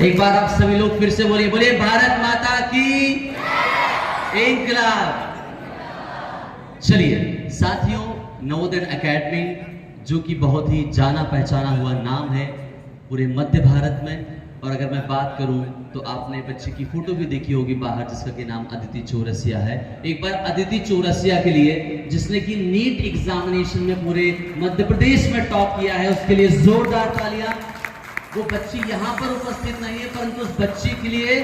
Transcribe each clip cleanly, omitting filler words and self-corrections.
एक बार आप सभी लोग फिर से बोलिए, बोलिए भारत माता की इंकलाब। चलिए साथियों, नवोदय एकेडमी जो कि बहुत ही जाना पहचाना हुआ नाम है पूरे मध्य भारत में, और अगर मैं बात करूं तो आपने बच्चे की फोटो भी देखी होगी बाहर, जिसका कि नाम अदिति चौरसिया है। एक बार अदिति चौरसिया के लिए, जिसने कि नीट एग्जामिनेशन में पूरे मध्य प्रदेश में टॉप किया है, उसके लिए जोरदार तालियां। वो बच्ची यहाँ पर उपस्थित नहीं है, परंतु उस बच्ची के लिए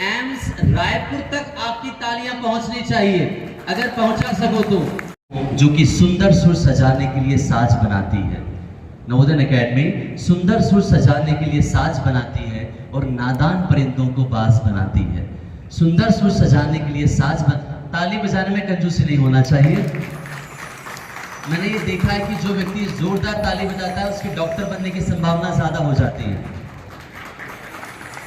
एम्स रायपुर तक आपकी तालियां पहुंचनी चाहिए, अगर पहुंचा सको तो। जो कि सुंदर सुर सजाने के लिए साज बनाती है। नवोदय एकेडमी सुंदर सुर सजाने के लिए साज बनाती है और नादान परिंदों को बाज बनाती है। सुंदर सुर सजाने के लिए ताली बजाने में कंजूसी नहीं होना चाहिए। मैंने ये देखा है कि जो व्यक्ति जोरदार ताली बजाता है उसकी डॉक्टर बनने की संभावना ज्यादा हो जाती है।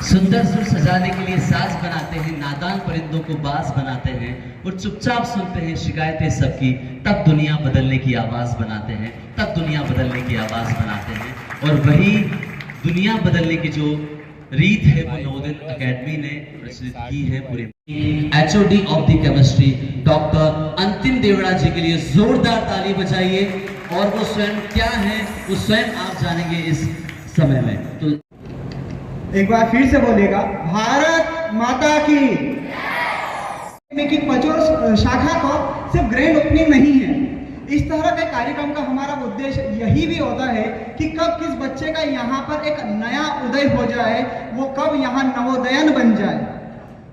सुंदर सुर सजाने के लिए साज बनाते हैं, नादान परिंदों को बाज बनाते हैं और चुपचाप सुनते हैं शिकायतें सबकी, तब दुनिया बदलने की आवाज बनाते हैं, तब दुनिया बदलने की आवाज बनाते हैं। और वही दुनिया बदलने की जो रीत है वो नवोदय एकेडमी ने प्रचलित की है पूरे। HOD of the chemistry doctor अंतिम देवड़ा जी के लिए जोरदार ताली बजाइए। और वो स्वयं क्या है वो स्वयं आप जानेंगे इस समय में। तो एक बार फिर से बोलेगा, भारत माता की। पचोर शाखा का सिर्फ ग्रैंड ओपनिंग नहीं है, इस तरह के कार्यक्रम का हमारा उद्देश्य यही भी होता है कि कब किस बच्चे का यहाँ पर एक नया उदय हो जाए, वो कब यहाँ नवोदयन बन जाए।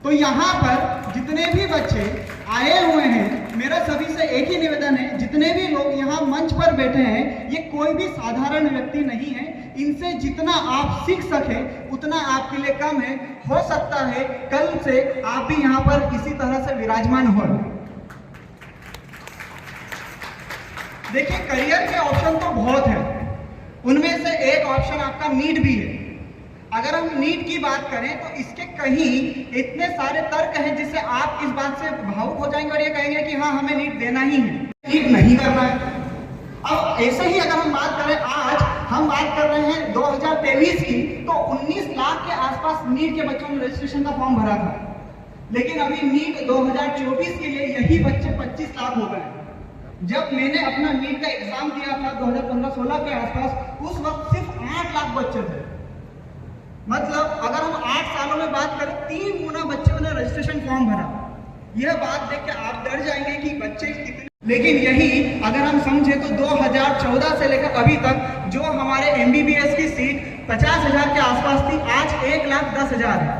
तो यहाँ पर जितने भी बच्चे आए हुए हैं, मेरा सभी से एक ही निवेदन है, जितने भी लोग यहाँ मंच पर बैठे हैं, ये कोई भी साधारण व्यक्ति नहीं है। इनसे जितना आप सीख सके उतना आपके लिए कम है। हो सकता है कल से आप भी यहाँ पर इसी तरह से विराजमान हो। देखिए, करियर के ऑप्शन तो बहुत है, उनमें से एक ऑप्शन आपका नीट भी है। अगर हम नीट की बात करें तो इसके कहीं इतने सारे तर्क हैं जिससे आप इस बात से भावुक हो जाएंगे और ये कहेंगे कि हाँ, हमें नीट देना ही है, नीट नहीं करना है। अब ऐसे ही अगर हम बात करें, आज हम बात कर रहे हैं 2023 की, तो 19 लाख के आसपास नीट के बच्चों ने रजिस्ट्रेशन का फॉर्म भरा था, लेकिन अभी नीट 2024 के लिए यही बच्चे 25 लाख हो गए। जब मैंने अपना नीट का एग्जाम दिया था 2015-16 के आसपास, उस वक्त सिर्फ 8 लाख बच्चे थे। मतलब अगर हम 8 सालों में बात करें, 3 गुना बच्चों ने रजिस्ट्रेशन फॉर्म भरा। यह बात देख के आप डर जाएंगे कि बच्चे कितने, लेकिन यही अगर हम समझे तो 2014 से लेकर अभी तक जो हमारे MBBS की सीट 50,000 के आसपास थी, आज 1,10,000 है।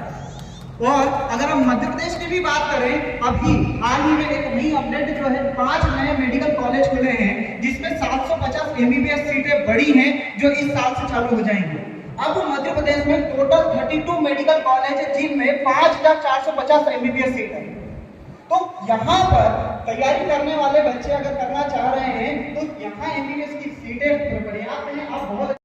और अगर हम मध्य प्रदेश की भी बात करें, अभी हाल ही में एक नई अपडेट जो है, 5 नए मेडिकल कॉलेज खुले हैं, जिसमें 750 MBBS सीटें बड़ी हैं जो इस साल से चालू हो जाएंगी। अब मध्य प्रदेश में टोटल 32 मेडिकल कॉलेज है, जिनमें 5,450 MBBS सीट है। तो यहाँ पर तैयारी करने वाले बच्चे अगर करना चाह रहे हैं तो यहाँ MBBS की सीटें पर्याप्त हैं। अब बहुत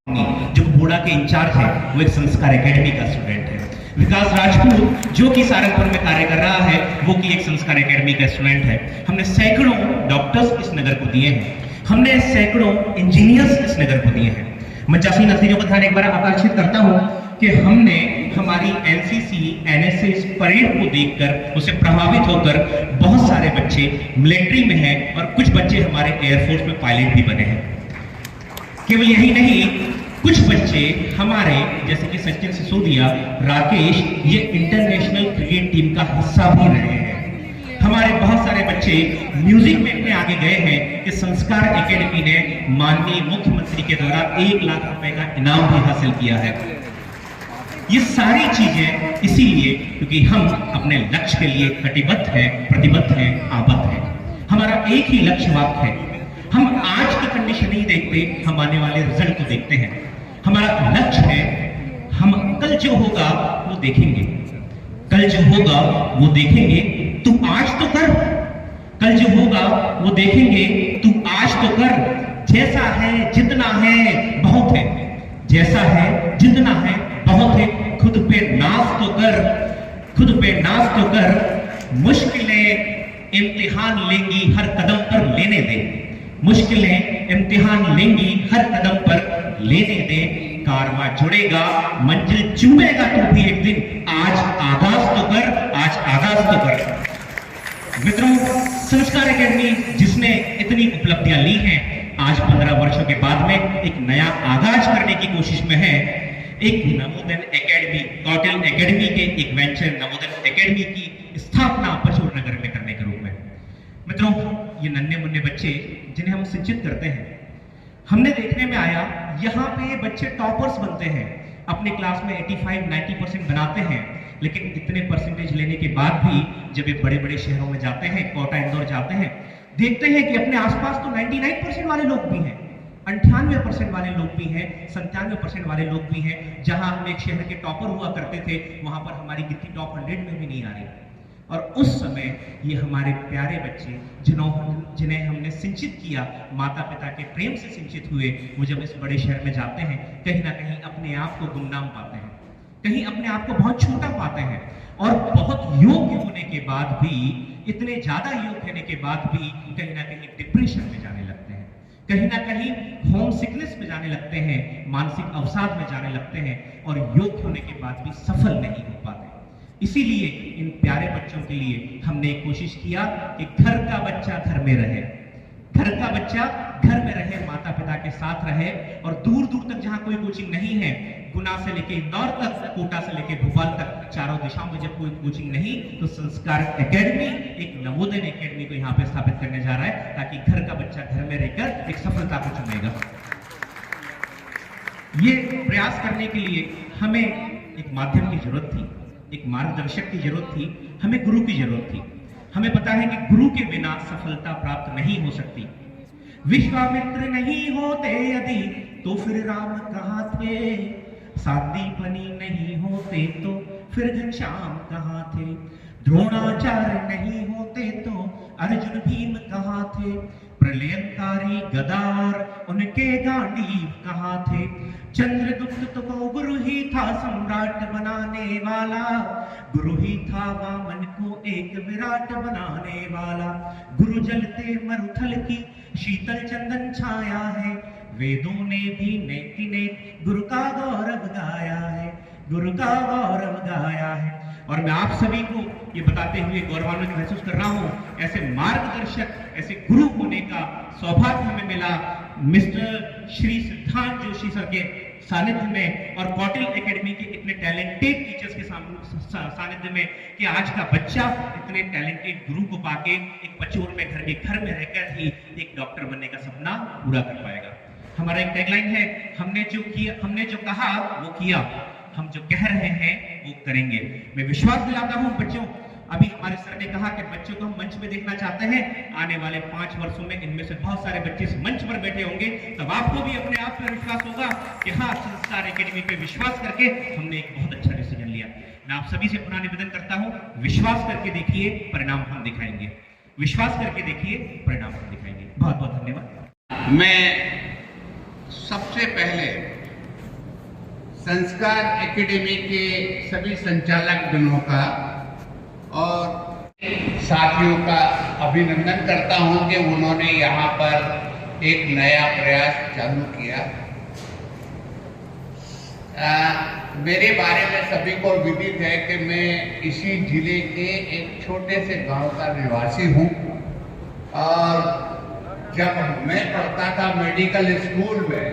जो बूढ़ा के इंचार्ज है वो एक संस्कार एकेडमी का स्टूडेंट है। विकास राजपूत जो कि सारंगपुर में कार्य कर रहा है, वो की एक संस्कार एकेडमी का स्टूडेंट है। हमने सैकड़ों डॉक्टर्स इस नगर को दिए हैं, हमने सैकड़ों इंजीनियर्स इस नगर को दिए हैं। मैं जाफी नतीजों पर ध्यान एक बार आकर्षित करता हूं कि हमने हमारी NCC NSS परेड को देखकर उसे प्रभावित होकर बहुत सारे बच्चे मिलिट्री में हैं और कुछ बच्चे हमारे एयरफोर्स में पायलट भी बने हैं। केवल यही नहीं, कुछ बच्चे हमारे जैसे कि सचिन सिसोदिया, राकेश, ये इंटरनेशनल क्रिकेट टीम का हिस्सा भी रहे हैं। हमारे बहुत सारे बच्चे म्यूजिक में इतने आगे गए हैं कि संस्कार एकेडमी ने माननीय मुख्यमंत्री के द्वारा 1 लाख रुपए का इनाम भी हासिल किया है। ये सारी चीजें इसीलिए क्योंकि हम अपने लक्ष्य के लिए कटिबद्ध हैं, प्रतिबद्ध हैं, आबद्ध हैं। हमारा एक ही लक्ष्य वाक्य है, हम आज की कंडीशन नहीं देखते, हम आने वाले रिजल्ट को देखते हैं। हमारा लक्ष्य है, हम कल जो होगा वो देखेंगे, कल जो होगा वो देखेंगे, तू आज तो कर, कल जो होगा वो देखेंगे, तू आज तो कर। जैसा है जितना है बहुत है, जैसा है जितना है बहुत है, खुद पे नाज तो कर, खुद पे नाज तो कर। मुश्किलें इम्तिहान लेंगी हर कदम पर लेने दे, मुश्किलें इम्तिहान लेंगी हर कदम पर लेने दे। कारवां जुड़ेगा, मंजिल चूमेगा तू भी एक दिन, आज आगाज तो कर, आज आगाज तो कर। मित्रों, संस्कार एकेडमी जिसने इतनी उपलब्धियां ली हैं, आज 15 वर्षों के बाद में एक नया आगाज करने की कोशिश में है। एक नवोदय एकेडमी, कौटिल्य एकेडमी के एक वेंचर नवोदय एकेडमी की स्थापना परशुर नगर में करने के रूप में। मित्रों, ये नन्हे मुन्ने बच्चे जिन्हें हम सिंचित करते हैं, हमने देखने में आया यहाँ पे ये बच्चे टॉपर्स बनते हैं, अपने क्लास में 85-90% बनाते हैं, लेकिन इतने परसेंटेज लेने के बाद भी जब ये बड़े बड़े शहरों में जाते हैं, कोटा इंदौर जाते हैं, देखते हैं कि अपने आसपास तो 99% वाले लोग भी हैं, 98% वाले लोग भी हैं, 97% वाले लोग भी हैं। जहां हम एक शहर के टॉपर हुआ करते थे, वहां पर हमारी गिनती टॉप 100 में भी नहीं आ रही। और उस समय ये हमारे प्यारे बच्चे जिन्हें हमने सिंचित किया, माता पिता के प्रेम से सिंचित हुए, वो जब इस बड़े शहर में जाते हैं, कहीं ना कहीं अपने आप को गुमनाम पाते हैं, कहीं अपने आप को बहुत छोटा पाते हैं, और बहुत योग्य होने के बाद भी, इतने ज्यादा योग्य होने के बाद भी कहीं ना कहीं डिप्रेशन में जाने लगते हैं, कहीं ना कहीं होम सिकनेस में जाने लगते हैं, मानसिक अवसाद में जाने लगते हैं, और योग्य होने के बाद भी सफल नहीं हो पाते। इसीलिए इन प्यारे बच्चों के लिए हमने एक कोशिश किया कि घर का बच्चा घर में रहे, घर का बच्चा घर में रहे, माता पिता के साथ रहे, और दूर दूर तक जहां कोई कोचिंग नहीं है, गुना से लेके इंदौर तक, कोटा से लेके भोपाल तक, चारों दिशाओं में जब कोई कोचिंग नहीं, तो संस्कार एकेडमी, एक नवोदय एकेडमी को यहाँ पे स्थापित करने जा रहा है, ताकि घर का बच्चा घर में रहकर एक सफलता को चुनेगा। ये प्रयास करने के लिए हमें एक माध्यम की जरूरत थी, एक मार्गदर्शक की जरूरत थी, हमें गुरु की जरूरत थी। हमें पता है कि गुरु के बिना सफलता प्राप्त नहीं हो सकती। विश्वामित्र नहीं होते यदि तो फिर राम कहाँ थे, सांदीपनि नहीं होते तो फिर घनश्याम कहाँ थे, द्रोणाचार्य नहीं होते तो अर्जुन भीम कहाँ थे, प्रलयंकारी गदार उनके गांडीव कहाँ थे, चंद्रगुप्त तो गुरु ही था सम्राट बनाने वाला, गुरु ही था वामन को एक विराट बनाने वाला, गुरु जलते मरुथल की शीतल चंदन छाया है, वेदों ने भी नेति ने गुरु का गौरव गाया है, गुरु का गौरव गाया है। और मैं आप सभी को ये बताते हुए गौरवान्वित महसूस कर रहा हूं, ऐसे मार्गदर्शक, ऐसे गुरु होने का सौभाग्य हमें मिला मिस्टर श्री सिद्धांत जोशी सर के सानिध्य में, और कौटिल्य एकेडमी के इतने टैलेंटेड टीचर्स के सानिध्य में, कि आज का बच्चा इतने टैलेंटेड गुरु को पाके एक पचोर में घर में रहकर ही एक डॉक्टर बनने का सपना पूरा कर पाएगा। हमारा एक टैगलाइन है, हमने जो कहा वो किया, हम जो कह रहे हैं वो करेंगे। मैं विश्वास दिलाता हूं बच्चों, अभी हमारे सर ने कहा कि बच्चों को हम मंच में देखना चाहते हैं, आने वाले 5 वर्षों में इनमें से बहुत सारे बच्चे इस मंच पर बैठे होंगे, तब आपको भी अपने आप पर विश्वास होगा कि हाँ, संस्कार एकेडमी पे विश्वास करके हमने एक बहुत अच्छा डिसीजन लिया। मैं आप सभी से पुनः निवेदन करता हूं, विश्वास करके देखिए, परिणाम हम दिखाएंगे, विश्वास करके देखिए, परिणाम हम दिखाएंगे। बहुत बहुत धन्यवाद। मैं सबसे पहले संस्कार एकेडमी के सभी संचालक गणों का और साथियों का अभिनंदन करता हूं कि उन्होंने यहाँ पर एक नया प्रयास चालू किया। मेरे बारे में सभी को विदित है कि मैं इसी जिले के एक छोटे से गांव का निवासी हूं, और जब मैं पढ़ता था मेडिकल स्कूल में,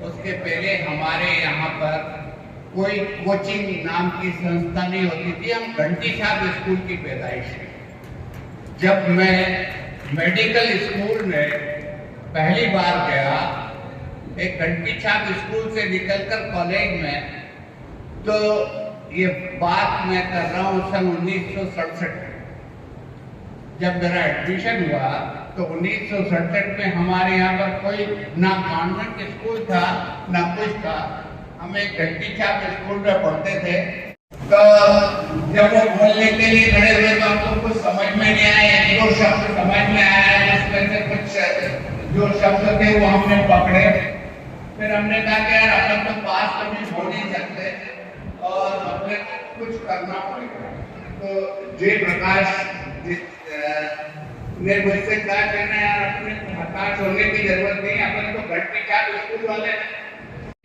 उसके पहले हमारे यहाँ पर कोई कोचिंग नाम की संस्था नहीं होती थी, हम घंटी छाप स्कूल की पैदाइश है। जब मैं मेडिकल स्कूल में पहली बार गया, एक घंटी छाप स्कूल से निकलकर कॉलेज में, तो ये बात मैं कर रहा हूँ सन 1967 जब मेरा एडमिशन हुआ, तो 1967 में हमारे यहाँ पर कोई ना कॉन्वेंट स्कूल था ना कुछ था, हम एक घंटी छाप स्कूल में पढ़ते थे। तो जब वो बोलने के लिए खड़े हुए तो हमको कुछ समझ में नहीं आया, जो शब्द समझ में आया उसमें से कुछ जो शब्द थे वो हमने पकड़े। फिर हमने कहा कि यार अपन तो पास कभी हो नहीं सकते और अपने कुछ करना पड़ेगा। तो जयप्रकाश ने मुझसे कहा कि ना यार अपने हताश होने की जरूरत नहीं, अपन तो घंटी छाप स्कूल वाले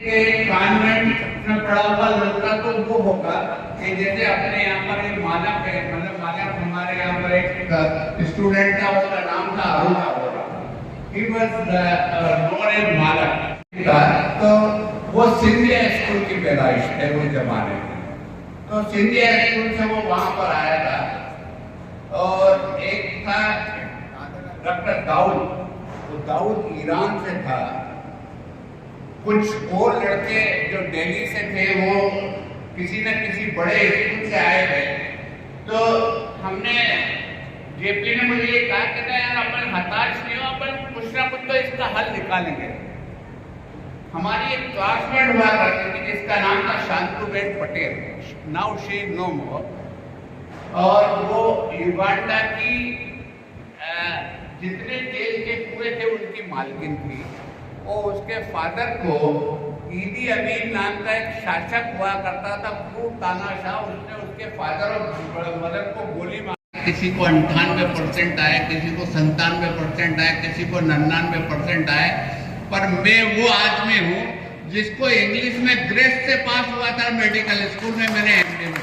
के कॉन्वेंट में पढ़ा हुआ लड़का तो वो होगा कि जैसे अपने यहाँ पर एक मानक है, मतलब मानक हमारे यहाँ पर एक स्टूडेंट था, उसका नाम था Arun Arora. He was known as मानक। तो वो सिंधिया स्कूल की पैदाइश है उस जमाने में। तो सिंधिया स्कूल से वो वहां पर आया था। और एक था डॉक्टर दाऊद, तो दाऊद ईरान से था। कुछ और लड़के जो दिल्ली से थे वो किसी न किसी बड़े स्कूल से आए थे। तो हमने जेपी ने मुझे ये कहा कि यार अपन हताश नहीं हो, अपन कुछ ना कुछ तो इसका हल निकालेंगे। हमारी एक क्लासमेट हुआ करती थी जिसका नाम था Shantuben Patel, now she is no more. और वो युगांडा की जितने जेल के कुएं थे उनकी मालकिन थी। और उसके फादर को ईदी अमीन नाम का एक शासक हुआ करता था, खूब तानाशाह। उसने उसके फादर और मदर को गोली मार, किसी को 98% आए, किसी को 97% आए, किसी को 99% आए। पर मैं वो आदमी हूँ जिसको इंग्लिश में ग्रेस से पास हुआ था मेडिकल स्कूल में। मैंने एमडी में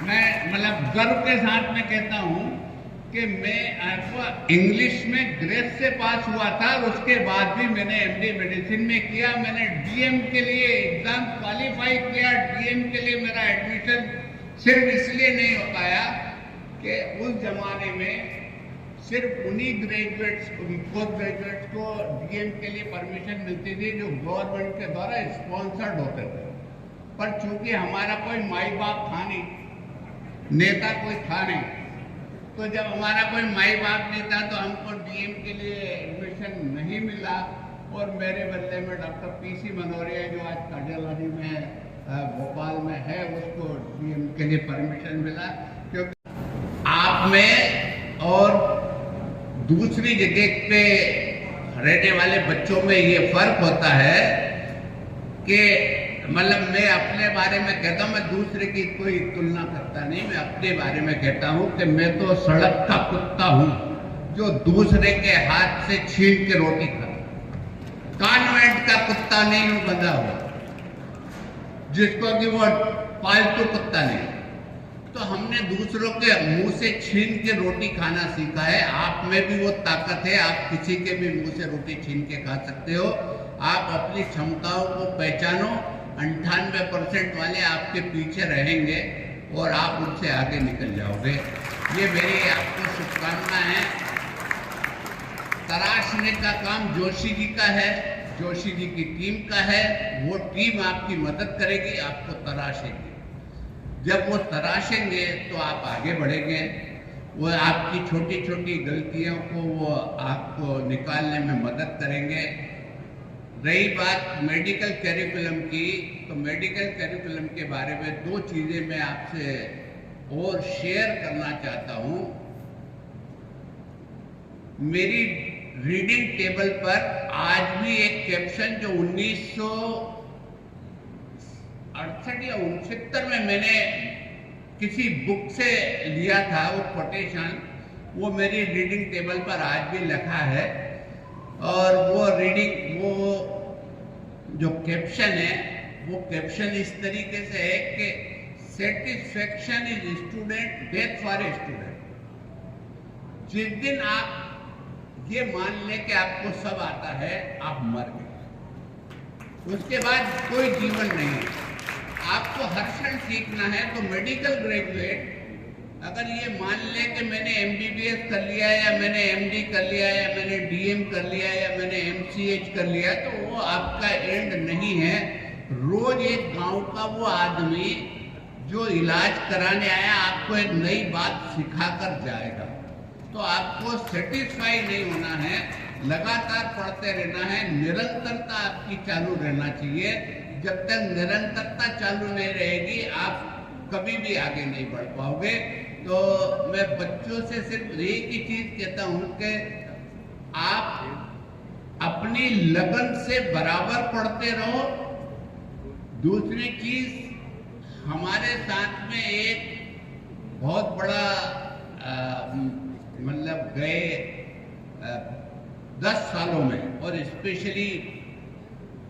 मैं मतलब गर्व के साथ में कहता हूँ कि मैं इंग्लिश में ग्रेस से पास हुआ था और उसके बाद भी मैंने एमडी मेडिसिन में किया। मैंने डीएम के लिए एग्जाम क्वालिफाई किया। डीएम के लिए मेरा एडमिशन सिर्फ इसलिए नहीं हो पाया कि उस जमाने में सिर्फ उन्हीं ग्रेजुएट्स पोस्ट ग्रेजुएट्स को डीएम के लिए परमिशन मिलती थी जो गवर्नमेंट के द्वारा स्पॉन्सर्ड होते थे। पर चूंकि हमारा कोई माई बाप था नहीं, नेता कोई था नहीं, तो जब हमारा कोई माई बाप नहीं था तो हमको डीएम के लिए एडमिशन नहीं मिला। और मेरे बदले में डॉक्टर पीसी मनोरिया जो आज कार्डियोलॉजी में भोपाल में है, उसको डीएम के लिए परमिशन मिला। क्योंकि आप में और दूसरी जगह पे रहने वाले बच्चों में ये फर्क होता है कि मतलब मैं अपने बारे में कहता हूँ, मैं दूसरे की कोई तुलना करता नहीं। मैं अपने बारे में कहता हूँ कि मैं तो सड़क का कुत्ता हूँ जो दूसरे के हाथ से छीन के रोटी खाता। कॉन्वेंट का कुत्ता नहीं हूँ बंधा हुआ, जिसको कि वो पालतू कुत्ता नहीं। तो हमने दूसरों के मुंह से छीन के रोटी खाना सीखा है। आप में भी वो ताकत है, आप किसी के भी मुंह से रोटी छीन के खा सकते हो। आप अपनी क्षमताओं को पहचानो। 98% वाले आपके पीछे रहेंगे और आप उनसे आगे निकल जाओगे। ये मेरी आपको शुभकामना है। तराशने का काम जोशी जी का है, जोशी जी की टीम का है। वो टीम आपकी मदद करेगी, आपको तराशेगी। जब वो तराशेंगे तो आप आगे बढ़ेंगे। वो आपकी छोटी छोटी गलतियों को वो आपको निकालने में मदद करेंगे। रही बात मेडिकल कैरिकुलम की, तो मेडिकल कैरिकुलम के बारे में दो चीज़ें मैं आपसे और शेयर करना चाहता हूँ। मेरी रीडिंग टेबल पर आज भी एक कैप्शन जो 1968 या 69 में मैंने किसी बुक से लिया था, वो कोटेशन, वो मेरी रीडिंग टेबल पर आज भी लिखा है। और वो जो कैप्शन है, वो कैप्शन इस तरीके से है कि satisfaction is student, death for a student. जिस दिन आप ये मान लें कि आपको सब आता है, आप मर गए। उसके बाद कोई जीवन नहीं है। आपको हर क्षण सीखना है। तो मेडिकल ग्रेजुएट अगर ये मान ले कि मैंने एमबीबीएस कर लिया या मैंने एमडी कर लिया या मैंने डीएम कर लिया या मैंने एमसीएच कर लिया, तो वो आपका एंड नहीं है। रोज एक गांव का वो आदमी जो इलाज कराने आया आपको एक नई बात सिखा कर जाएगा। तो आपको सेटिस्फाई नहीं होना है, लगातार पढ़ते रहना है। निरंतरता आपकी चालू रहना चाहिए। जब तक निरंतरता चालू नहीं रहेगी आप कभी भी आगे नहीं बढ़ पाओगे। तो मैं बच्चों से सिर्फ एक ही चीज कहता हूं कि आप अपनी लगन से बराबर पढ़ते रहो। दूसरी चीज, हमारे साथ में एक बहुत बड़ा मतलब गए 10 सालों में, और स्पेशली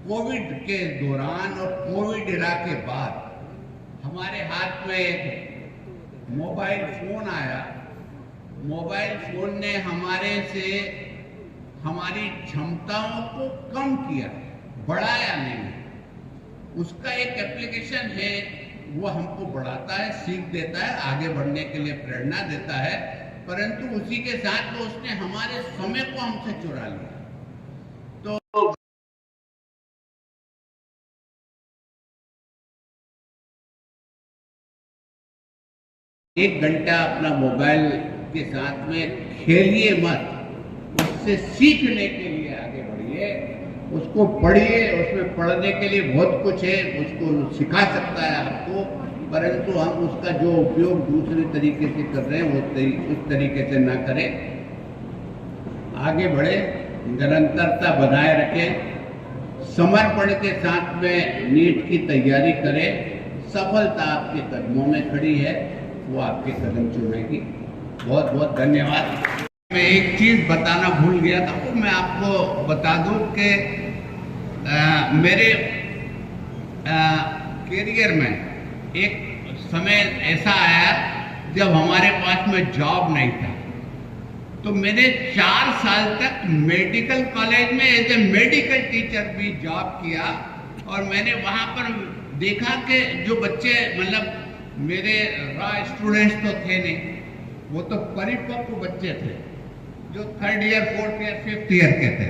कोविड के दौरान और कोविड इरा के बाद हमारे हाथ में एक मोबाइल फोन आया। मोबाइल फोन ने हमारी क्षमताओं को कम किया, बढ़ाया नहीं। उसका एक एप्लीकेशन है, वो हमको बढ़ाता है, सीख देता है, आगे बढ़ने के लिए प्रेरणा देता है, परंतु उसी के साथ तो उसने हमारे समय को हमसे चुरा लिया। तो एक घंटा अपना मोबाइल के साथ में खेलिए मत, उससे सीखने के लिए आगे बढ़िए, उसको पढ़िए। उसमें पढ़ने के लिए बहुत कुछ है, उसको सिखा सकता है आपको, परंतु हम उसका जो उपयोग दूसरे तरीके से कर रहे हैं वो उस तरीके से ना करें। आगे बढ़े, निरंतरता बनाए रखें, समर्पण के साथ में नीट की तैयारी करें। सफलता आपके कदमों में खड़ी है, वो आपके कदम चूमेगी। बहुत बहुत धन्यवाद। मैं एक चीज बताना भूल गया था, वो मैं आपको बता दूं कि मेरे करियर में एक समय ऐसा आया जब हमारे पास में जॉब नहीं था। तो मैंने 4 साल तक मेडिकल कॉलेज में एज ए मेडिकल टीचर भी जॉब किया, और मैंने वहाँ पर देखा कि जो बच्चे, मतलब मेरे रॉ स्टूडेंट्स तो थे नहीं, वो तो परिपक्व बच्चे थे जो 3rd year 4th year 5th year के थे।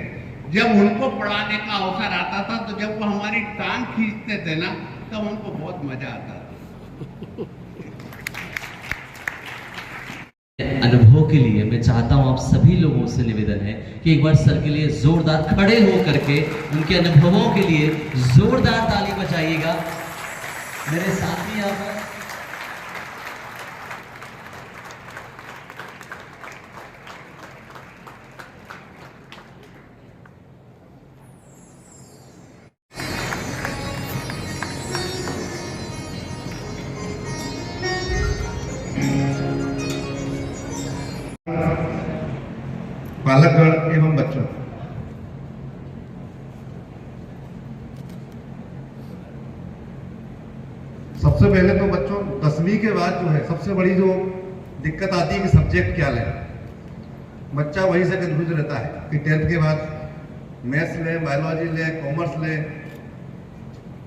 जब उनको पढ़ाने का अवसर आता था, तो जब वो हमारी टांग खींचते थे ना, तब उनको बहुत मजा आता था। अनुभव के लिए मैं चाहता हूं आप सभी लोगों से निवेदन है कि एक बार सर के लिए जोरदार खड़े हो करके उनके अनुभवों के लिए जोरदार ताली बजाइएगा। मेरे साथी यहाँ पर बालकगण एवं बच्चों, सबसे पहले तो बच्चों 10वीं के बाद जो है सबसे बड़ी जो दिक्कत आती है कि सब्जेक्ट क्या लें। बच्चा वहीं से कंफ्यूज रहता है कि 10th के बाद मैथ्स ले, बायोलॉजी ले, कॉमर्स ले,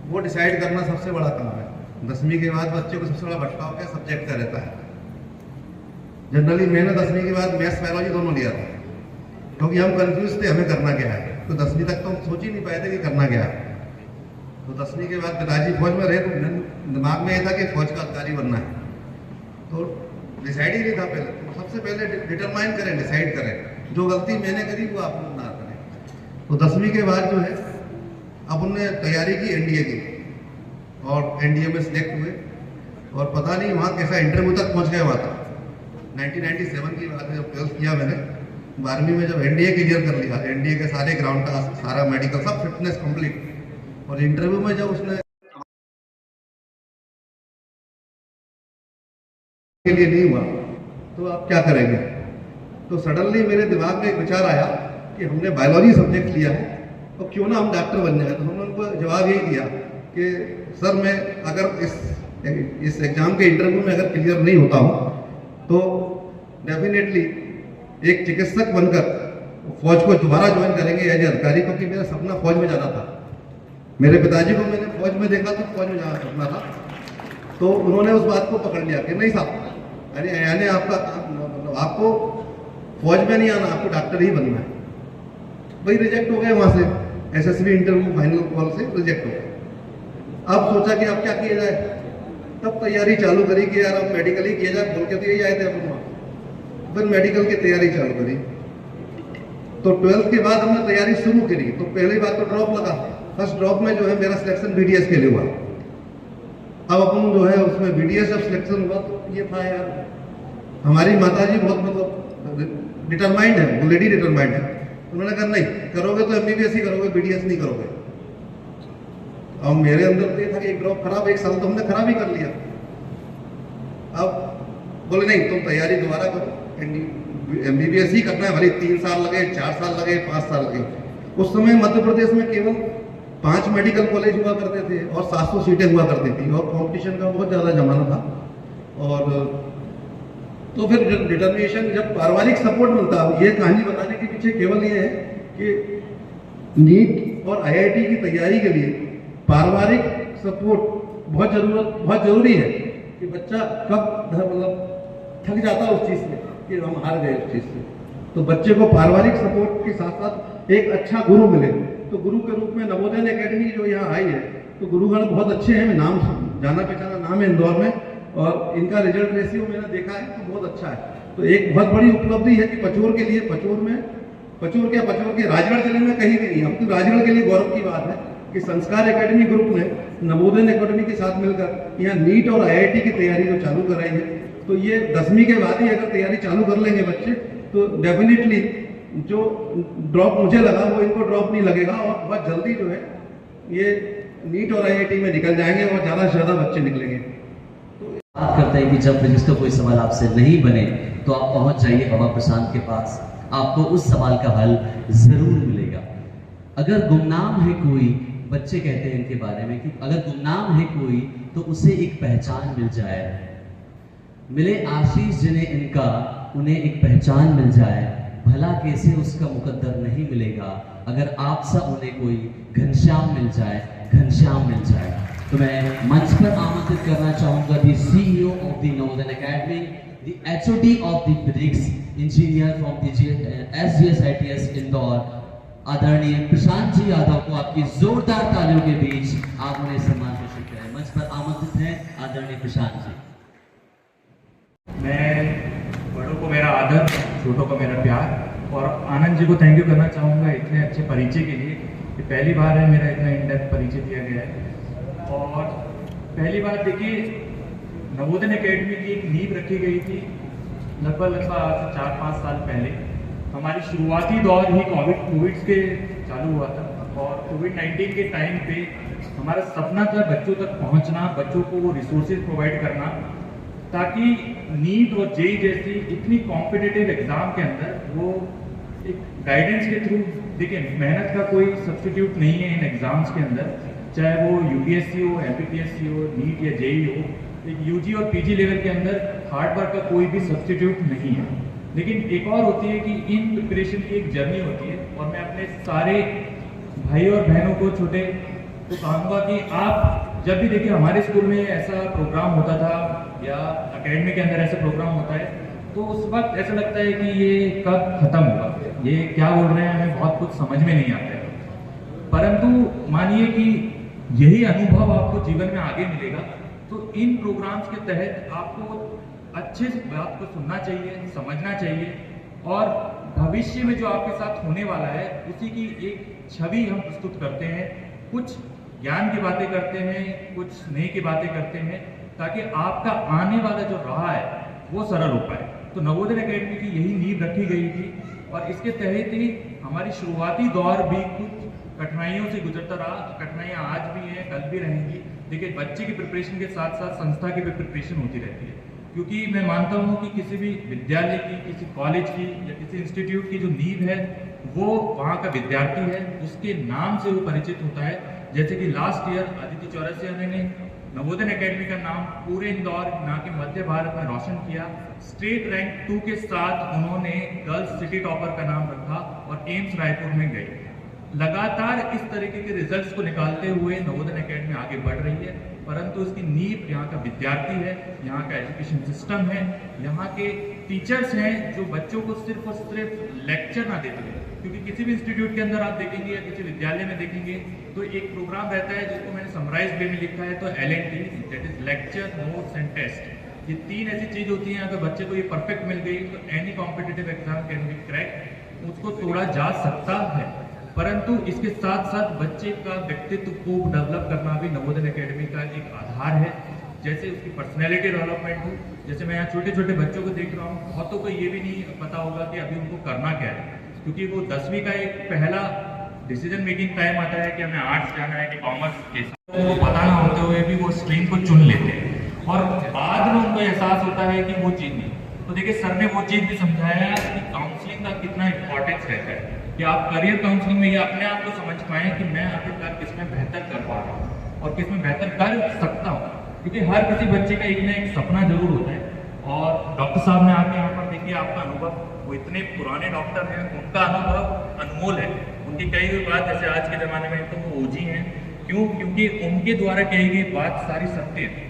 वो डिसाइड करना सबसे बड़ा काम है। 10वीं के बाद बच्चे को सबसे बड़ा भटकाव क्या सब्जेक्ट का रहता है। जनरली मैंने 10वीं के बाद मैथ्स बायोलॉजी दोनों लिया था, क्योंकि हम कंफ्यूज थे हमें करना क्या है। तो 10वीं तक तो हम सोच ही नहीं पाए थे कि करना क्या है। तो 10वीं के बाद पिताजी फौज में रहे, तो दिमाग में ये था कि फौज का अधिकारी बनना है। तो डिसाइड ही नहीं था पहले। तो सबसे पहले डिटरमाइन करें, डिसाइड करें, जो गलती मैंने करी वो आप लोग ना करें। तो 10वीं के बाद जो है अब उन्होंने तैयारी की एनडीए की, और एनडीए में सिलेक्ट हुए, और पता नहीं वहाँ कैसा इंटरव्यू तक पहुँच गया हुआ था। 1997 की बात है, जब 12th किया मैंने, 12वीं में जब एनडीए क्लियर कर लिया, एनडीए के सारे ग्राउंड का सारा मेडिकल सब फिटनेस कंप्लीट, और इंटरव्यू में जब उसने के लिए नहीं हुआ तो आप क्या करेंगे। तो सडनली मेरे दिमाग में एक विचार आया कि हमने बायोलॉजी सब्जेक्ट लिया है, तो क्यों ना हम डॉक्टर बन जाए। तो हमने उनको जवाब यही दिया कि सर मैं अगर इस एग्जाम के इंटरव्यू में अगर क्लियर नहीं होता हूँ तो डेफिनेटली एक चिकित्सक बनकर फौज को दोबारा ज्वाइन करेंगे एज अधिकारी, क्योंकि मेरा सपना फौज में जाना था। मेरे पिताजी को मैंने फौज में देखा तो फौज में जाना सपना था। तो उन्होंने उस बात को पकड़ लिया कि नहीं साहब, अरे यानी आपको फौज में नहीं आना, आपको डॉक्टर ही बनना है। भाई रिजेक्ट हो गए वहां से, एसएसबी इंटरव्यू फाइनल कॉल से रिजेक्ट हो गए। अब सोचा कि अब क्या किया जाए, तब तैयारी चालू करी कि यार अब मेडिकल ही किया जाए, बोल के तो यही आए थे अपन वहाँ। फिर मेडिकल की तैयारी चालू करी। तो 12th के बाद हमने तैयारी शुरू करी। तो पहली बात तो ड्रॉप लगा, फर्स्ट ड्रॉप में जो है मेरा सिलेक्शन बीडीएस के लिए हुआ। अब अपन जो है उसमें बीडीएस जब सिलेक्शन हुआ तो ये था यार, हमारी माताजी बहुत मतलब डिटरमाइंड है, ऑलरेडी डिटरमाइंड है। उन्होंने कहा नहीं करोगे तो एमबीबीएस ही करोगे, बीडीएस नहीं करोगे। अब मेरे अंदर तो ये था कि एक ड्रॉप खराब, एक साल तो हमने खराब ही कर लिया। अब बोले नहीं तुम तैयारी दोबारा करो, MBBS ही करना है, भले 3 साल लगे, 4 साल लगे, 5 साल लगे। उस समय मध्य प्रदेश में केवल 5 मेडिकल कॉलेज हुआ करते थे और 700 सीटें हुआ करती थी और कंपटीशन का बहुत ज़्यादा जमाना था। और तो फिर डिटर्मिनेशन, जब पारिवारिक सपोर्ट मिलता, ये कहानी बताने के पीछे केवल ये है कि नीट और IIT की तैयारी के लिए पारिवारिक सपोर्ट बहुत ज़रूरी है कि बच्चा कब मतलब थक जाता है उस चीज़ में कि हम हार गए उस चीज़ से। तो बच्चे को पारिवारिक सपोर्ट के साथ साथ एक अच्छा गुरु मिले। तो गुरु के रूप में नवोदय एकेडमी जो यहाँ आई है, तो गुरुगण बहुत अच्छे हैं, नाम जाना पहचाना नाम है इंदौर में, और इनका रिजल्ट रेशियो मैंने देखा है तो बहुत अच्छा है। तो एक बहुत बड़ी उपलब्धि है कि पचोर के लिए, पचोर के राजगढ़ जिले में कहीं भी नहीं, अब तो राजगढ़ के लिए गौरव की बात है कि संस्कार एकेडमी ग्रुप ने नवोदय एकेडमी के साथ मिलकर यहाँ नीट और IIT की तैयारी जो चालू कराई है। तो ये 10वीं के बाद ही अगर तैयारी चालू कर लेंगे बच्चे, तो डेफिनेटली जो ड्रॉप मुझे लगा वो इनको ड्रॉप नहीं लगेगा, और बहुत जल्दी जो है ये नीट और IIT में निकल जाएंगे और ज़्यादा से ज़्यादा बच्चे निकलेंगे। बात करते हैं कि जब जिसका कोई सवाल आपसे नहीं बने तो आप पहुंच जाइए बाबा प्रशांत के पास, आपको उस सवाल का हल जरूर मिलेगा। अगर गुमनाम है कोई, बच्चे कहते हैं इनके बारे में कि अगर गुमनाम है कोई तो उसे एक पहचान मिल जाए, मिले आशीष जिन्हें इनका, उन्हें एक पहचान मिल जाए, भला कैसे उसका मुकद्दर नहीं मिलेगा, अगर आपसा उन्हें कोई घनश्याम मिल जाए, घनश्याम मिल जाए। तो मैं मंच पर आमंत्रित करना चाहूंगा दी CEO of the Navodaya academy, the HOD of the physics engineer from the SGS ITS Indore, आदरणीय प्रशांत जी यादव को आपकी जोरदार तालियों के बीच आप उन्हें सम्मान घोषित करें। मंच पर आमंत्रित हैं आदरणीय प्रशांत जी। मैं बड़ों को मेरा आदर, छोटों को मेरा प्यार, और आनंद जी को थैंक यू करना चाहूँगा इतने अच्छे परिचय के लिए। ये पहली बार है मेरा इतना इन डेप्थ परिचय दिया गया है। और पहली बात देखिए, नवोदय एकेडमी की एक नींव रखी गई थी लगभग आज से 4-5 साल पहले। हमारी शुरुआती दौर ही कोविड के चालू हुआ था, और कोविड-19 के टाइम पे हमारा सपना था बच्चों तक पहुंचना, बच्चों को वो रिसोर्सेज प्रोवाइड करना, ताकि नीट और जेई जैसी इतनी कॉम्पिटिटिव एग्जाम के अंदर वो एक गाइडेंस के थ्रू, देखिए मेहनत का कोई सब्स्टिट्यूट नहीं है इन एग्जाम्स के अंदर, चाहे वो UPSC हो, MPPSC हो, नीट या जेई हो, एक UG और PG लेवल के अंदर हार्ड वर्क का कोई भी सब्स्टिट्यूट नहीं है। लेकिन एक और होती है कि इन प्रिपरेशन की एक जर्नी होती है, और मैं अपने सारे भाई और बहनों को, छोटे को कहूँगा कि आप जब भी देखिए हमारे स्कूल में ऐसा प्रोग्राम होता था या एकेडमी के अंदर ऐसा प्रोग्राम होता है, तो उस वक्त ऐसा लगता है कि ये कब खत्म होगा, ये क्या बोल रहे हैं, हमें बहुत कुछ समझ में नहीं आता है। परंतु मानिए कि यही अनुभव आपको जीवन में आगे मिलेगा, तो इन प्रोग्राम्स के तहत आपको अच्छे से बात को सुनना चाहिए, समझना चाहिए, और भविष्य में जो आपके साथ होने वाला है उसी की एक छवि हम प्रस्तुत करते हैं। कुछ ज्ञान की बातें करते हैं, कुछ स्नेह की बातें करते हैं, ताकि आपका आने वाला जो राह है वो सरल हो पाए। तो नवोदय एकेडमी की यही नींव रखी गई थी, और इसके तहत ही हमारी शुरुआती दौर भी कुछ कठिनाइयों से गुजरता रहा। कठिनाइयाँ आज भी हैं, कल भी रहेंगी। देखिए, बच्चे की प्रिपरेशन के साथ साथ संस्था की भी प्रिपरेशन होती रहती है, क्योंकि मैं मानता हूँ कि किसी भी विद्यालय की, किसी कॉलेज की या किसी इंस्टीट्यूट की जो नींव है वो वहाँ का विद्यार्थी है, उसके नाम से वो परिचित होता है। जैसे कि लास्ट ईयर अदिति चौरसिया ने नवोदय एकेडमी का नाम पूरे इंदौर, ना कि मध्य भारत में रोशन किया। स्टेट रैंक 2 के साथ उन्होंने गर्ल्स सिटी टॉपर का नाम रखा और एम्स रायपुर में गई। लगातार इस तरीके के रिजल्ट्स को निकालते हुए नवोदय एकेडमी आगे बढ़ रही है, परंतु इसकी नींव यहाँ का विद्यार्थी है, यहाँ का एजुकेशन सिस्टम है, यहाँ के टीचर्स हैं जो बच्चों को सिर्फ और सिर्फ लेक्चर ना देते हैं। क्योंकि किसी भी इंस्टीट्यूट के अंदर आप देखेंगे या किसी विद्यालय में देखेंगे तो एक प्रोग्राम रहता है जिसको मैंने समराइज वे में लिखा है, तो LNT, that is lecture, notes and test. ये 3 ऐसी चीज होती हैं, अगर बच्चे को ये परफेक्ट मिल गई तो any competitive exam can be crack, उसको तोड़ा जा सकता है। परंतु इसके साथ साथ बच्चे का व्यक्तित्व को डेवलप करना भी नवोदय एकेडमी का एक आधार है। जैसे उसकी पर्सनैलिटी डेवलपमेंट हो, जैसे मैं यहाँ छोटे छोटे बच्चों को देख रहा हूँ, बहुतों को ये भी नहीं पता होगा कि अभी उनको करना क्या है, क्योंकि वो 10वीं का एक पहला डिसीजन मेकिंग टाइम आता है कि हमें आर्ट्स जाना है कि कॉमर्स के साथ, वो पता ना होते हुए भी वो स्ट्रीम को चुन लेते हैं, और बाद में उनको एहसास होता है कि वो चीज़ नहीं। तो देखिए सर ने वो चीज़ भी समझाया कि काउंसलिंग का कितना इंपॉर्टेंस रहता है, कि आप करियर काउंसलिंग में ये अपने आप को समझ पाएं कि मैं आखिरकार किस में बेहतर कर पा रहा हूँ और किस में बेहतर कर सकता हूँ, क्योंकि हर किसी बच्चे का एक ना एक सपना जरूर होता है। और डॉक्टर साहब ने आके यहाँ पर देखिए आपका अनुभव, वो इतने पुराने डॉक्टर हैं, उनका अनुभव अनमोल है। उनकी कही हुई बात, जैसे आज के ज़माने में तो वो ओजी हैं, क्यों? क्योंकि उनके द्वारा कही गई बात सारी सत्य है।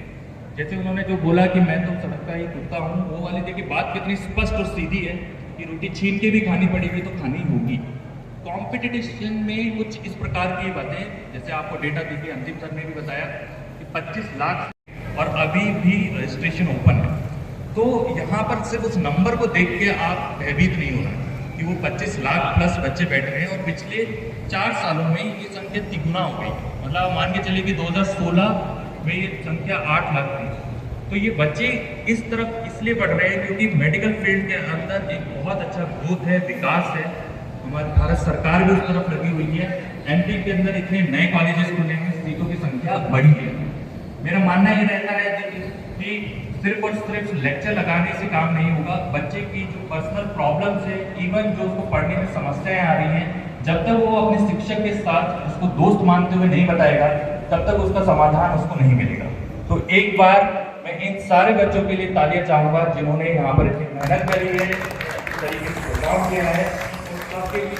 जैसे उन्होंने जो बोला कि मैं तो सबका ही कुत्ता हूँ, वो वाली देखिए बात कितनी स्पष्ट और सीधी है कि रोटी छीन के भी खानी पड़ेगी तो खानी होगी। कॉम्पिटिशन में कुछ इस प्रकार की बातें, जैसे आपको डेटा देखिए अंतिम सर ने भी बताया कि 25 लाख और अभी भी रजिस्ट्रेशन ओपन है। तो यहाँ पर सिर्फ उस नंबर को देख के आप भयभीत नहीं होना कि वो 25 लाख प्लस बच्चे बैठ रहे हैं और पिछले 4 सालों में ये संख्या तिगुना हो गई। मतलब मान के चलिए कि 2016 में ये संख्या 8 लाख थी। तो ये बच्चे इस तरफ इसलिए बढ़ रहे हैं क्योंकि मेडिकल फील्ड के अंदर एक बहुत अच्छा ग्रोथ है, विकास है। हमारी भारत सरकार भी उस तरफ लगी हुई है। एमपी के अंदर इतने नए कॉलेजेस खुले हैं, सीटों की संख्या बढ़ी है। मेरा मानना ये रहता है कि सिर्फ और सिर्फ लेक्चर लगाने से काम नहीं होगा। बच्चे की जो पर्सनल प्रॉब्लम्स है, इवन जो उसको पढ़ने में समस्याएं आ रही हैं, जब तक वो अपने शिक्षक के साथ उसको दोस्त मानते हुए नहीं बताएगा, तब तक उसका समाधान उसको नहीं मिलेगा। तो एक बार मैं इन सारे बच्चों के लिए तालियां चाहूंगा जिन्होंने यहाँ पर इतनी मेहनत करी है, इस तरीके से प्रोग्राम किया है, उन सबके लिए।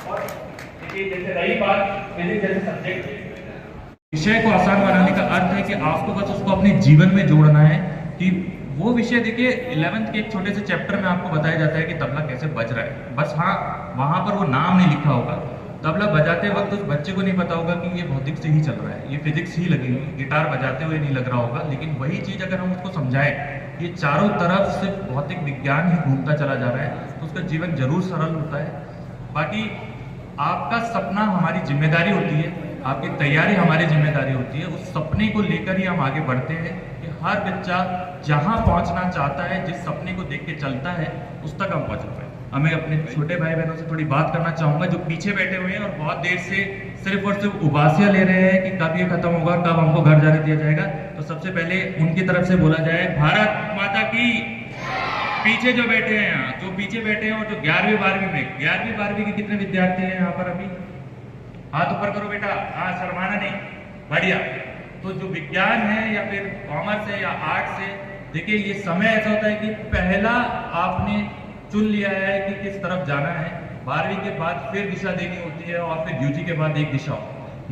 और देखिए जैसे रही बात फिजिक्स जैसे सब्जेक्ट, विषय को आसान बनाने का अर्थ है कि आपको बस उसको अपने जीवन में जोड़ना है। कि वो विषय देखिए 11th के एक छोटे से चैप्टर में आपको बताया जाता है कि तबला कैसे बज रहा है, बस हाँ वहाँ पर वो नाम नहीं लिखा होगा। तबला बजाते वक्त उस बच्चे को नहीं पता होगा कि ये भौतिक से ही चल रहा है, ये फिजिक्स ही लगी हुई, गिटार बजाते हुए नहीं लग रहा होगा। लेकिन वही चीज़ अगर हम उसको समझाएं, ये चारों तरफ सिर्फ भौतिक विज्ञान ही घूमता चला जा रहा है, तो उसका जीवन जरूर सरल होता है। बाकी आपका सपना हमारी जिम्मेदारी होती है, आपकी तैयारी हमारी जिम्मेदारी होती है। उस सपने को लेकर ही हम आगे बढ़ते हैं कि हर बच्चा जहां पहुंचना चाहता है, जिस सपने को देख के चलता है, उस तक हम पहुंच पाए। अब मैं अपने छोटे भाई बहनों से थोड़ी बात करना चाहूंगा जो पीछे बैठे हुए हैं और बहुत देर से सिर्फ और सिर्फ उबासियां ले रहे हैं कि कब ये खत्म होगा, कब हमको घर जाने दिया जाएगा। तो सबसे पहले उनकी तरफ से बोला जाए, भारत माता की। पीछे जो बैठे हैं यहाँ, जो पीछे बैठे हैं और जो 11वीं 12वीं में, 11वीं 12वीं के कितने विद्यार्थी हैं यहाँ पर अभी? हाथ ऊपर करो बेटा, हाँ शर्माना नहीं, बढ़िया। तो जो विज्ञान है या फिर कॉमर्स है या आर्ट्स है, देखिए ये समय ऐसा होता है कि पहला आपने चुन लिया है कि किस तरफ जाना है, 12वीं के बाद फिर दिशा देनी होती है और फिर यूजी के बाद एक दिशा।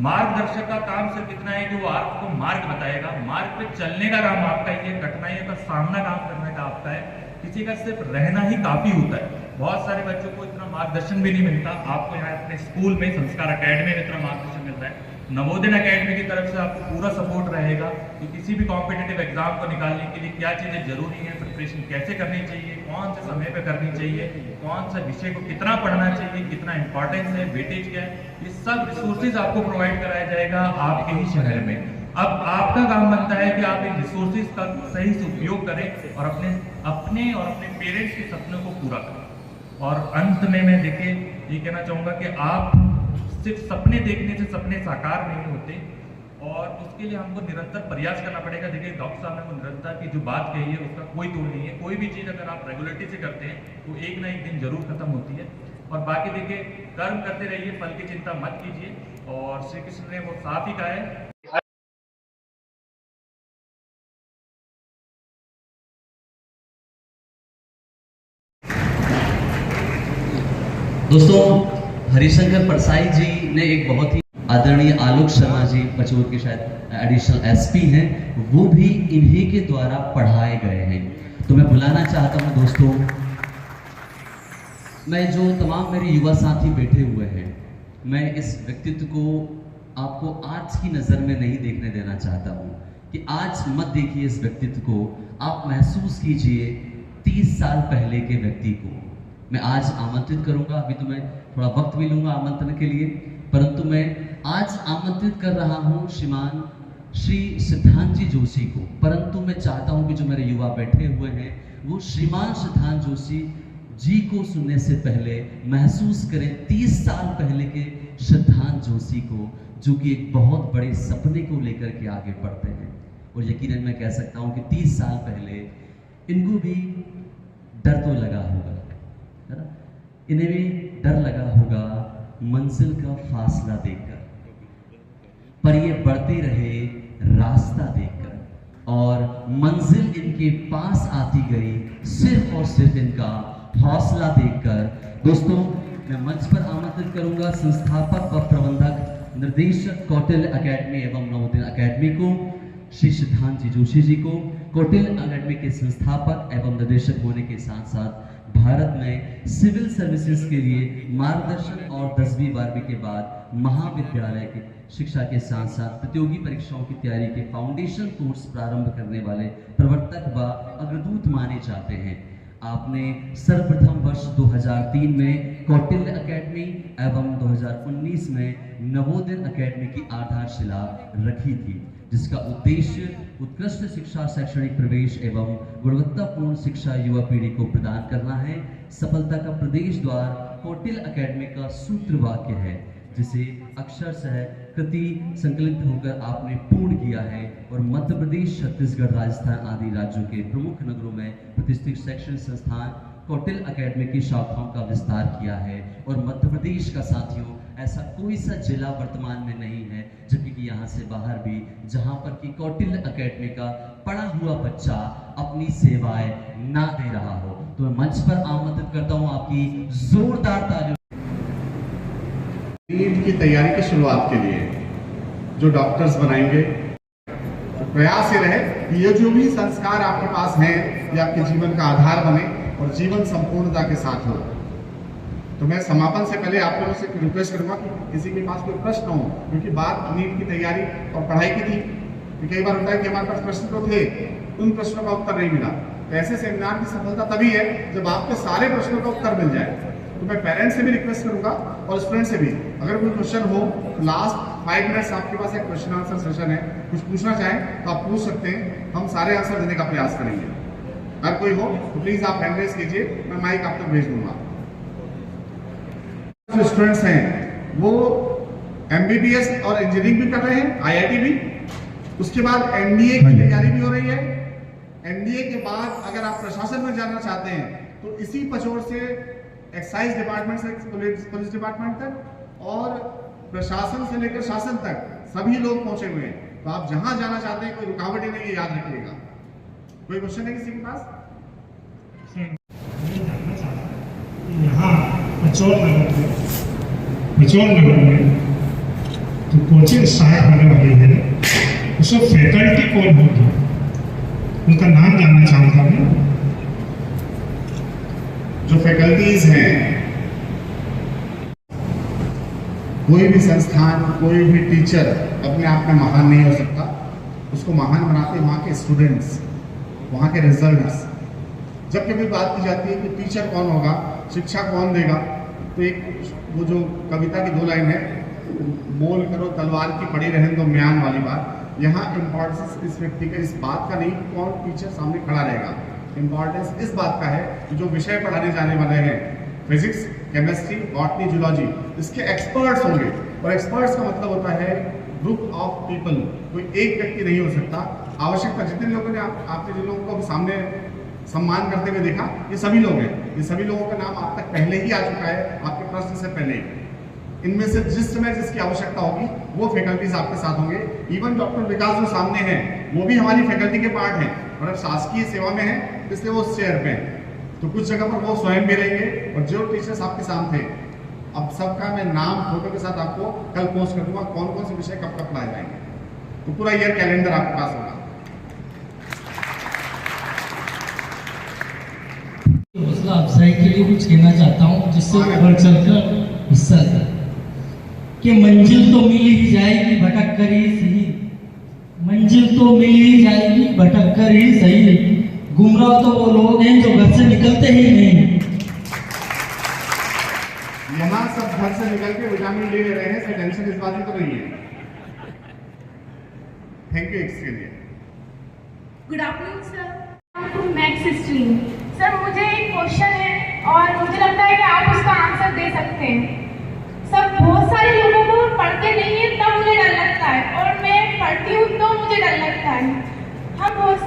मार्गदर्शक का काम सिर्फ इतना है कि वो आपको मार्ग बताएगा, मार्ग पे चलने का काम आपका ही है, कठिनाइयों का सामना काम करने का आपका है। किसी का सिर्फ रहना ही काफी होता है। बहुत सारे बच्चों को इतना मार्गदर्शन भी नहीं मिलता। आपको यहाँ अपने स्कूल में संस्कार अकेडमी में इतना मार्गदर्शन मिलता है। नवोदय अकेडमी की तरफ से आपको पूरा सपोर्ट रहेगा कि किसी भी कॉम्पिटिटिव एग्जाम को निकालने के लिए क्या चीज़ें जरूरी हैं, प्रिपरेशन कैसे करनी चाहिए, कौन से समय पे करनी चाहिए, कौन सा विषय को कितना पढ़ना चाहिए, कितना इंपॉर्टेंस है, वेटेज क्या है, ये सब रिसोर्सेज आपको प्रोवाइड कराया जाएगा आपके ही शहर में। अब आपका काम बनता है कि आप इन रिसोर्सेज का सही से उपयोग करें और अपने पेरेंट्स के सपनों को पूरा करें। और अंत में मैं देखिए ये कहना चाहूँगा कि आप सिर्फ सपने देखने से सपने साकार नहीं होते और उसके लिए हमको निरंतर प्रयास करना पड़ेगा। देखिए डॉक्टर साहब ने वो निरंतर की जो बात कही है उसका कोई तोड़ नहीं है। कोई भी चीज़ अगर आप रेगुलरिटी से करते हैं तो एक ना एक दिन जरूर खत्म होती है। और बाकी देखिए कर्म करते रहिए, फल की चिंता मत कीजिए। और श्री कृष्ण ने वो साफ ही कहा है। दोस्तों, हरिशंकर परसाई जी ने एक बहुत ही आदरणीय आलोक शर्मा जी पचूर के शायद एडिशनल एसपी हैं, वो भी इन्हीं के द्वारा पढ़ाए गए हैं। तो मैं बुलाना चाहता हूं दोस्तों, मैं जो तमाम मेरे युवा साथी बैठे हुए हैं, मैं इस व्यक्तित्व को आपको आज की नज़र में नहीं देखने देना चाहता हूं कि आज मत देखिए इस व्यक्तित्व को, आप महसूस कीजिए 30 साल पहले के व्यक्ति को। मैं आज आमंत्रित करूंगा, अभी तो मैं थोड़ा वक्त भी लूंगा आमंत्रण के लिए, परंतु मैं आज आमंत्रित कर रहा हूं श्रीमान श्री सिद्धांत जी जोशी को। परंतु मैं चाहता हूं कि जो मेरे युवा बैठे हुए हैं वो श्रीमान सिद्धांत जोशी जी को सुनने से पहले महसूस करें 30 साल पहले के सिद्धांत जोशी को, जो कि एक बहुत बड़े सपने को लेकर के आगे बढ़ते हैं। और यकीनन मैं कह सकता हूं कि 30 साल पहले इनको भी डर तो लगा होगा, है ना? इन्हें भी डर लगा होगा मंजिल का फासला देखकर, पर ये बढ़ते रहे रास्ता देखकर, और मंजिल इनके पास आती गई सिर्फ और सिर्फ इनका हौसला देखकर। दोस्तों, मैं मंच पर आमंत्रित करूंगा संस्थापक व प्रबंधक निर्देशक कौटिल्य एकेडमी एवं नवोदय एकेडमी को, श्री सिद्धांत जी जोशी जी को। कौटिल्य एकेडमी के संस्थापक एवं निर्देशक होने के साथ साथ भारत में सिविल सर्विसेज के लिए मार्गदर्शन और 10वीं 12वीं के बाद महाविद्यालय की शिक्षा के साथ साथ प्रतियोगी परीक्षाओं की तैयारी के फाउंडेशन कोर्स प्रारंभ करने वाले प्रवर्तक व अग्रदूत माने जाते हैं। आपने सर्वप्रथम वर्ष 2003 में कौटिल्य एकेडमी एवं 2019 में नवोदय एकेडमी की आधारशिला रखी थी, जिसका उद्देश्य उत्कृष्ट शिक्षा, शैक्षणिक प्रवेश एवं गुणवत्तापूर्ण शिक्षा युवा पीढ़ी को प्रदान करना है। सफलता का प्रदेश द्वार कौटिल्य एकेडमी का सूत्र वाक्य है, जिसे अक्षरशः कृति संकलित होकर आपने पूर्ण किया है और मध्य प्रदेश, छत्तीसगढ़, राजस्थान आदि राज्यों के प्रमुख नगरों में प्रतिष्ठित शैक्षणिक संस्थान कौटिल्य एकेडमी की शाखाओं का विस्तार किया है। और मध्य प्रदेश का साथियों ऐसा कोई सा जिला वर्तमान में नहीं है, जबकि यहाँ से बाहर भी, जहाँ पर कि कौटिल्य एकेडमी का पढ़ा हुआ बच्चा अपनी सेवाएं ना दे रहा हो। तो मैं मंच पर आमंत्रित करता हूँ आपकी जोरदार तालियों। नीट की तैयारी की शुरुआत के लिए जो डॉक्टर्स बनाएंगे, प्रयास ये रहे कि ये जो भी संस्कार आपके पास हैं ये आपके जीवन का आधार बने और जीवन संपूर्णता के साथ हो। तो मैं समापन से पहले आप लोगों से रिक्वेस्ट करूंगा कि किसी के पास कोई प्रश्न हो, क्योंकि बात नीट की तैयारी और पढ़ाई की थी। कई बार होता है कि हमारे पास प्रश्न तो थे, उन प्रश्नों का उत्तर नहीं मिला। तो ऐसे सेमिनार की सफलता तभी है जब आपके सारे प्रश्नों का उत्तर मिल जाए। तो मैं पेरेंट्स से भी रिक्वेस्ट करूंगा और स्टूडेंट से भी, अगर कोई क्वेश्चन हो तो लास्ट 5 मिनट्स आपके पास एक क्वेश्चन आंसर सेशन है, कुछ पूछना चाहें तो आप पूछ सकते हैं, हम सारे आंसर देने का प्रयास करेंगे। अगर कोई हो तो प्लीज आप हैंड रेज कीजिए, मैं माइक आप तक भेज दूंगा। जो स्टूडेंट्स हैं वो MBBS और इंजीनियरिंग भी कर रहे हैं, IIT भी, उसके बाद NDA की तैयारी भी हो रही है। NDA के बाद अगर आप प्रशासन में जाना चाहते हैं तो इसी पचोड़ से एक्साइज डिपार्टमेंट से पुलिस डिपार्टमेंट तक और प्रशासन से लेकर शासन तक सभी लोग पहुंचे हुए हैं। तो आप जहां जाना चाहते हैं कोई रुकावट ही नहीं है, याद रखिएगा। कोई क्वेश्चन है किसी के पास? यहाँ पचौड़ नगर में तो कोचिंग स्टार्ट होने वाली है, उसमें फैकल्टी कौन होगी, उनका नाम जानना चाहूँगा मैं। जो फैकल्टीज हैं, कोई भी संस्थान, कोई भी टीचर अपने आप में महान नहीं हो सकता। उसको महान बनाते हैं वहाँ के स्टूडेंट्स, वहाँ के रिजल्ट्स। जब कभी बात की जाती है कि टीचर कौन होगा, शिक्षा कौन देगा, तो एक वो जो कविता की 2 लाइन है, मोल करो तलवार की पड़ी रहे तो म्यान वाली बात। यहाँ इम्पोर्टेंस इस व्यक्ति का, इस बात का नहीं कौन टीचर सामने खड़ा रहेगा, इम्पोर्टेंस इस बात का है कि जो विषय पढ़ाने जाने वाले हैं, फिजिक्स, केमिस्ट्री, बॉटनी, जूलॉजी, इसके एक्सपर्ट्स होंगे। और एक्सपर्ट्स का मतलब होता है ग्रुप ऑफ पीपल, कोई एक व्यक्ति नहीं हो सकता। आवश्यकता जितने लोगों ने आपने जिन लोगों को सामने सम्मान करते हुए देखा, ये सभी लोग हैं। ये सभी लोगों का नाम आप तक पहले ही आ चुका है, आपके प्रश्न से पहले ही। इनमें से जिस समय जिसकी आवश्यकता होगी वो फैकल्टीज आपके साथ होंगे। इवन डॉक्टर विकास जो सामने हैं वो भी हमारी फैकल्टी के पार्ट हैं, और अब शासकीय सेवा में है इसलिए वो उस चेयर पे हैं। तो कुछ जगह पर वो स्वयं भी रहेंगे, और जो टीचर्स आपके साथ थे, अब सबका मैं नाम फोटो के साथ आपको कल पोस्ट कर दूंगा, कौन कौन से विषय कब कब पढ़ाए जाएंगे। तो पूरा ईयर कैलेंडर आपके पास होगा। हौसला अफजाई के लिए कुछ कहना चाहता हूँ, जिससे वो बढ़ चढ़कर हिस्सा लें कि मंजिल तो मिल ही जाएगी भटक कर ही सही, मंजिल तो मिल ही जाएगी भटक कर ही सही, गुमराह तो वो लोग हैं जो घर से निकलते ही नहीं। यहाँ सब घर से निकल के विटामिन ले रहे हैं, टेंशन इस बात की तो नहीं है। थैंक यू इसके लिए। Good afternoon sir, maths stream. Sir मुझे एक क्वेश्चन है और मुझे लगता है कि आप उसका आंसर दे सकते हैं। सर बहुत सारे लोगों को पढ़ते नहीं है तब मुझे डर लगता है, और मैं पढ़ती हूँ तो मुझे डर लगता है। हम बहुत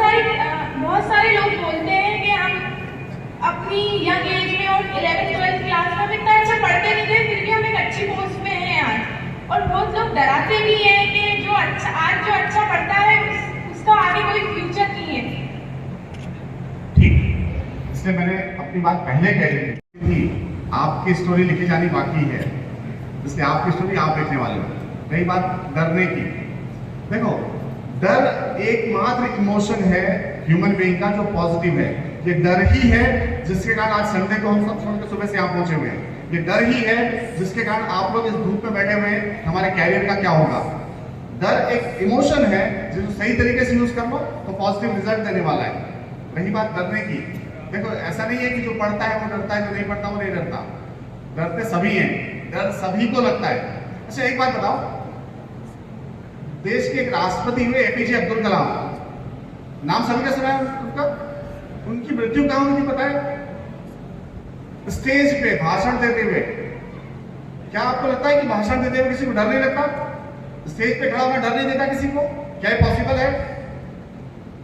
सारे लोग बोलते हैं कि हम अपनी यंग एज में और 11th-12th क्लास में हम इतना अच्छा पढ़ते नहीं थे, फिर भी हम एक अच्छी पोस्ट पे हैं आज। और बहुत लोग डराते भी हैं कि जो अच्छा पढ़ता है उसका आगे कोई फ्यूचर नहीं है। ठीक, इसलिए मैंने अपनी बात पहले कह दी थी, आपकी स्टोरी लिखी जानी बाकी है, इसलिए आपकी स्टोरी आप लिखने वाले हो। रही बात डरने की, देखो डर एकमात्र इमोशन है ह्यूमन बीइंग का जो पॉजिटिव है। ये डर ही है जिसके कारण आज संडे को हम सब छोड़ के सुबह से यहाँ पहुंचे हुए हैं। ये डर ही है जिसके कारण आप लोग इस धूप में बैठे हुए हैं, हमारे कैरियर का क्या होगा। डर एक इमोशन है जिसको सही तरीके से यूज कर लो तो पॉजिटिव रिजल्ट देने वाला है। रही बात डरने की, देखो ऐसा नहीं है कि जो पढ़ता है वो डरता है, जो नहीं पढ़ता वो नहीं डरता। डरते सभी हैं, डर सभी को लगता है। अच्छा एक बात बताओ, देश के एक राष्ट्रपति हुए एपीजे अब्दुल कलाम, नाम सभी का सुना है उनका? उनकी मृत्यु कहां हुई थी पता है? स्टेज पे भाषण देते हुए। क्या आपको लगता है कि भाषण देते हुए किसी को डर नहीं लगता? स्टेज पे खड़ा होकर डर नहीं देता किसी को? क्या ये पॉसिबल है?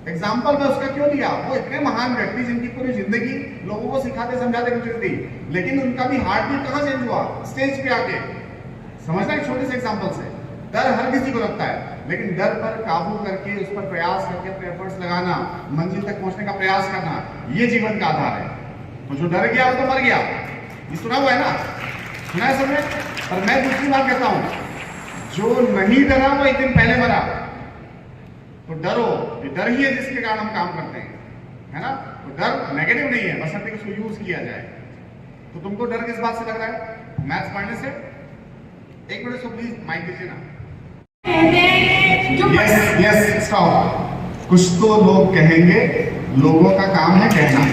एग्जाम्पल मैं उसका क्यों लिया? वो इतने महान व्यक्ति जिनकी पूरी जिंदगी लोगों को सिखाते समझाते गुजरी थी, लेकिन उनका भी हार्ट बीट कहां चेंज हुआ? स्टेज पे आके। समझना एक छोटे से एग्जाम्पल से। डर हर किसी को लगता है, लेकिन डर पर काबू करके उस पर प्रयास करके अपने एफर्ट्स लगाना, मंजिल तक पहुंचने का प्रयास करना, ये जीवन का आधार है। तो जो डर गया वो तो मर गया, ये सुना हुआ है ना? सुना है सबने? और मैं दूसरी बात कहता हूं, जो नहीं डरा वो एक दिन पहले मरा। तो डरो, ये डर ही है जिसके कारण हम काम करते हैं, है ना? तो डर नेगेटिव नहीं है, बस उसको यूज किया जाए। तो तुमको डर किस बात से लग रहा है? मैथ्स पढ़ने से? एक मिनट सो प्लीज माइक दीजिए ना। Yes stop. कुछ तो लोग कहेंगे, लोगों का काम है कहना,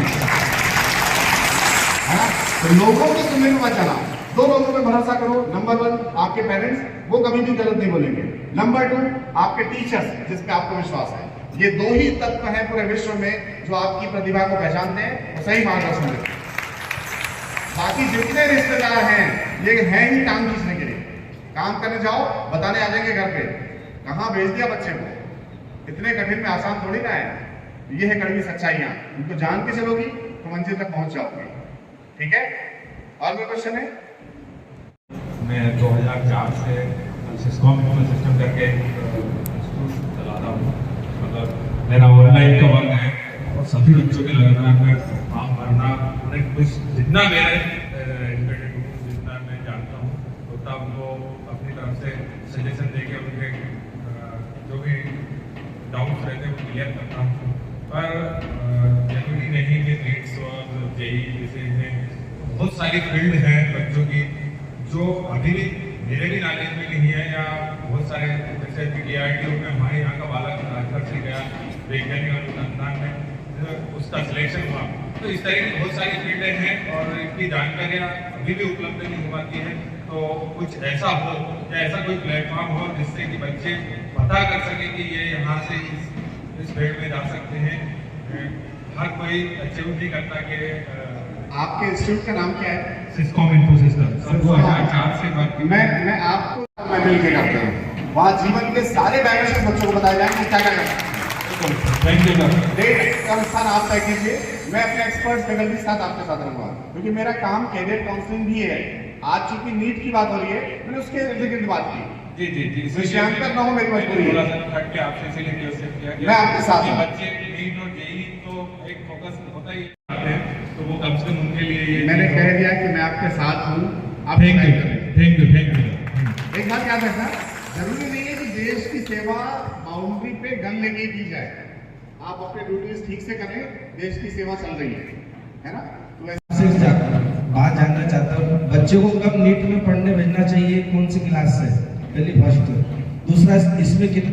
है ना? तो लोगों को सुनने में मत जाना। दो लोगों पे भरोसा करो। नंबर 1 आपके पेरेंट्स, वो कभी भी गलत नहीं बोलेंगे। नंबर 2 आपके टीचर्स, जिस पे आपको विश्वास है। ये दो ही तत्व हैं पूरे विश्व में जो आपकी प्रतिभा को पहचानते हैं और सही मार्गदर्शन देते हैं। बाकी जितने रिश्तेदार हैं ये हैं ही काम खींचने के लिए। काम करने जाओ, बताने आ जाएंगे घर पे कहाँ भेज दिया बच्चे को। इतने कठिन में आसान थोड़ी ना है। ये है कड़वी सच्चाइयां, उनको जान के चलोगी तो मंजिल तक पहुंच जाओगे। ठीक है? और कोई क्वेश्चन है? मैं 2004 से सिस्कॉम सिस्टम करके स्कूल चलाता हूँ। मतलब मेरा ऑनलाइन का वर्क है और सभी बच्चों के लगातार में फॉर्म भरना, उन्हें कुछ जितना मेरे जितना मैं जानता हूँ उतना उनको अपनी तरफ से सजेशन दे के उनके जो भी डाउट्स रहते हैं वो क्लियर करता हूँ। पर जरूरी नहीं कि नीट्स और जेई जैसे हैं, बहुत सारी फील्ड हैं बच्चों की जो अभी भी मेरे भी नॉलेज में नहीं है, या बहुत सारे जैसे DRDO में हमारे यहाँ का बालक राजगढ़ से गया वैज्ञानिक अनुसंधान में, उसका सिलेक्शन हुआ। तो इस तरह की बहुत सारी फील्डें हैं और इनकी जानकारियाँ अभी भी उपलब्ध नहीं हो पाती है। तो कुछ ऐसा हो या ऐसा कोई प्लेटफॉर्म हो जिससे कि बच्चे पता कर सकें कि ये यहाँ से इस फील्ड में जा सकते हैं। हर कोई अचीव नहीं करता कि आपके इंस्टीट्यूट का नाम क्या है? सिस्कॉम इन्फोसिस्टम 2004 से बात। मैं आपको मैं मिल के करता हूँ। वहाँ जीवन के सारे डायमेंशन बच्चों को बताए जाएंगे क्या क्या करना है। Thank you sir. डेट का स्थान आप तय कीजिए, मैं अपने एक्सपर्ट फैकल्टी के साथ आपके साथ रहूंगा, क्योंकि मेरा काम कैरियर काउंसलिंग भी है। आज चूंकि नीट की बात हो रही है, मैंने उसके रिलेटेड बात की। जी जी जी, विषयांतर न हो मेरी मजबूरी है। आपसे इसीलिए क्वेश्चन किया मैं आपके साथ हूं। बच्चे नीट और जेई तो एक फोकस होता ही है, तो वो कम से कम उनके लिए ये मैंने कह दिया कि मैं आपके साथ हूँ। आप थैंक यू। एक बात याद रखना, जरूरी नहीं है कि देश की सेवा बाउंड्री पे गन लेके की जाए। आप अपने ड्यूटीज ठीक से करें, देश की सेवा चल रही है ना? तो ऐसे बात जानना चाहता हूँ, बच्चों को कब नीट में पढ़ने भेजना चाहिए, कौन सी क्लास से? पहली फर्स्ट। दूसरा, इसमें कितना